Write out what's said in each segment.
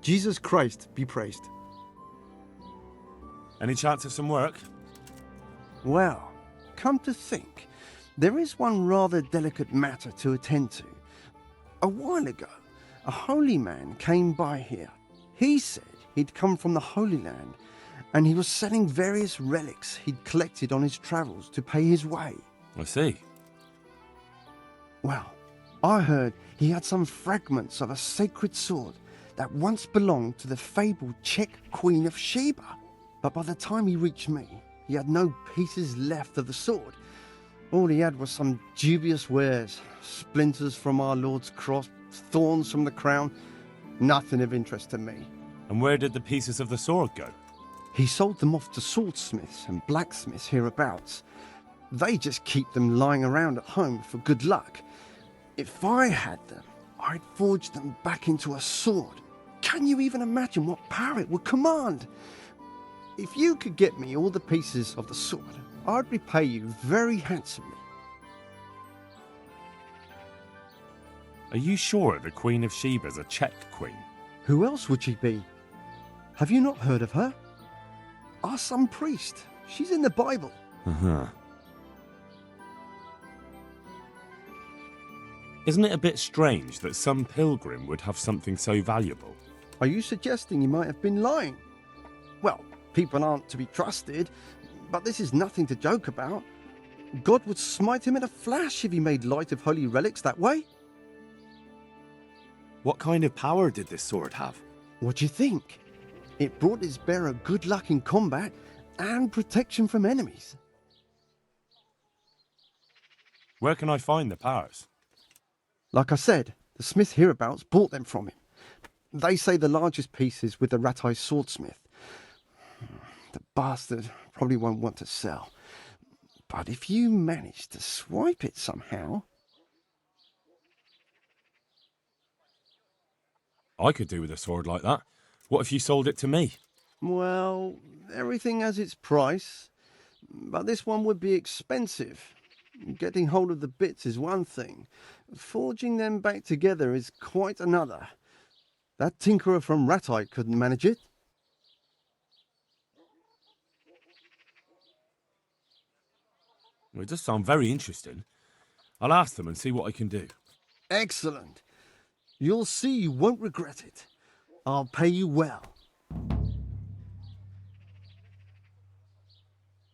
Jesus Christ be praised. Any chance of some work? Well, come to think, there is one rather delicate matter to attend to. A while ago, a holy man came by here. He said he'd come from the Holy Land, and he was selling various relics he'd collected on his travels to pay his way. I see. Well, I heard he had some fragments of a sacred sword that once belonged to the fabled Czech Queen of Sheeba. But by the time he reached me, he had no pieces left of the sword. All he had was some dubious wares, splinters from our Lord's cross, thorns from the crown, nothing of interest to me. And where did the pieces of the sword go? He sold them off to swordsmiths and blacksmiths hereabouts. They just keep them lying around at home for good luck. If I had them, I'd forge them back into a sword. Can you even imagine what power it would command? If you could get me all the pieces of the sword, I'd repay you very handsomely. Are you sure the Queen of Sheba's a Czech queen? Who else would she be? Have you not heard of her? Our some priest. She's in the Bible. Uh-huh. Isn't it a bit strange that some pilgrim would have something so valuable? Are you suggesting he might have been lying? Well, people aren't to be trusted, but this is nothing to joke about. God would smite him in a flash if he made light of holy relics that way. What kind of power did this sword have? What do you think? It brought its bearer good luck in combat and protection from enemies. Where can I find the powers? Like I said, the smith hereabouts bought them from him. They say the largest piece is with the Ratai swordsmith. The bastard probably won't want to sell. But if you manage to swipe it somehow... I could do with a sword like that. What if you sold it to me? Well, everything has its price. But this one would be expensive. Getting hold of the bits is one thing. Forging them back together is quite another. That tinkerer from Ratai couldn't manage it. Well, it does sound very interesting. I'll ask them and see what I can do. Excellent. You'll see you won't regret it. I'll pay you well.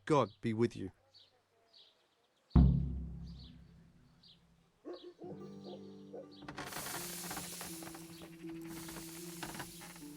God be with you.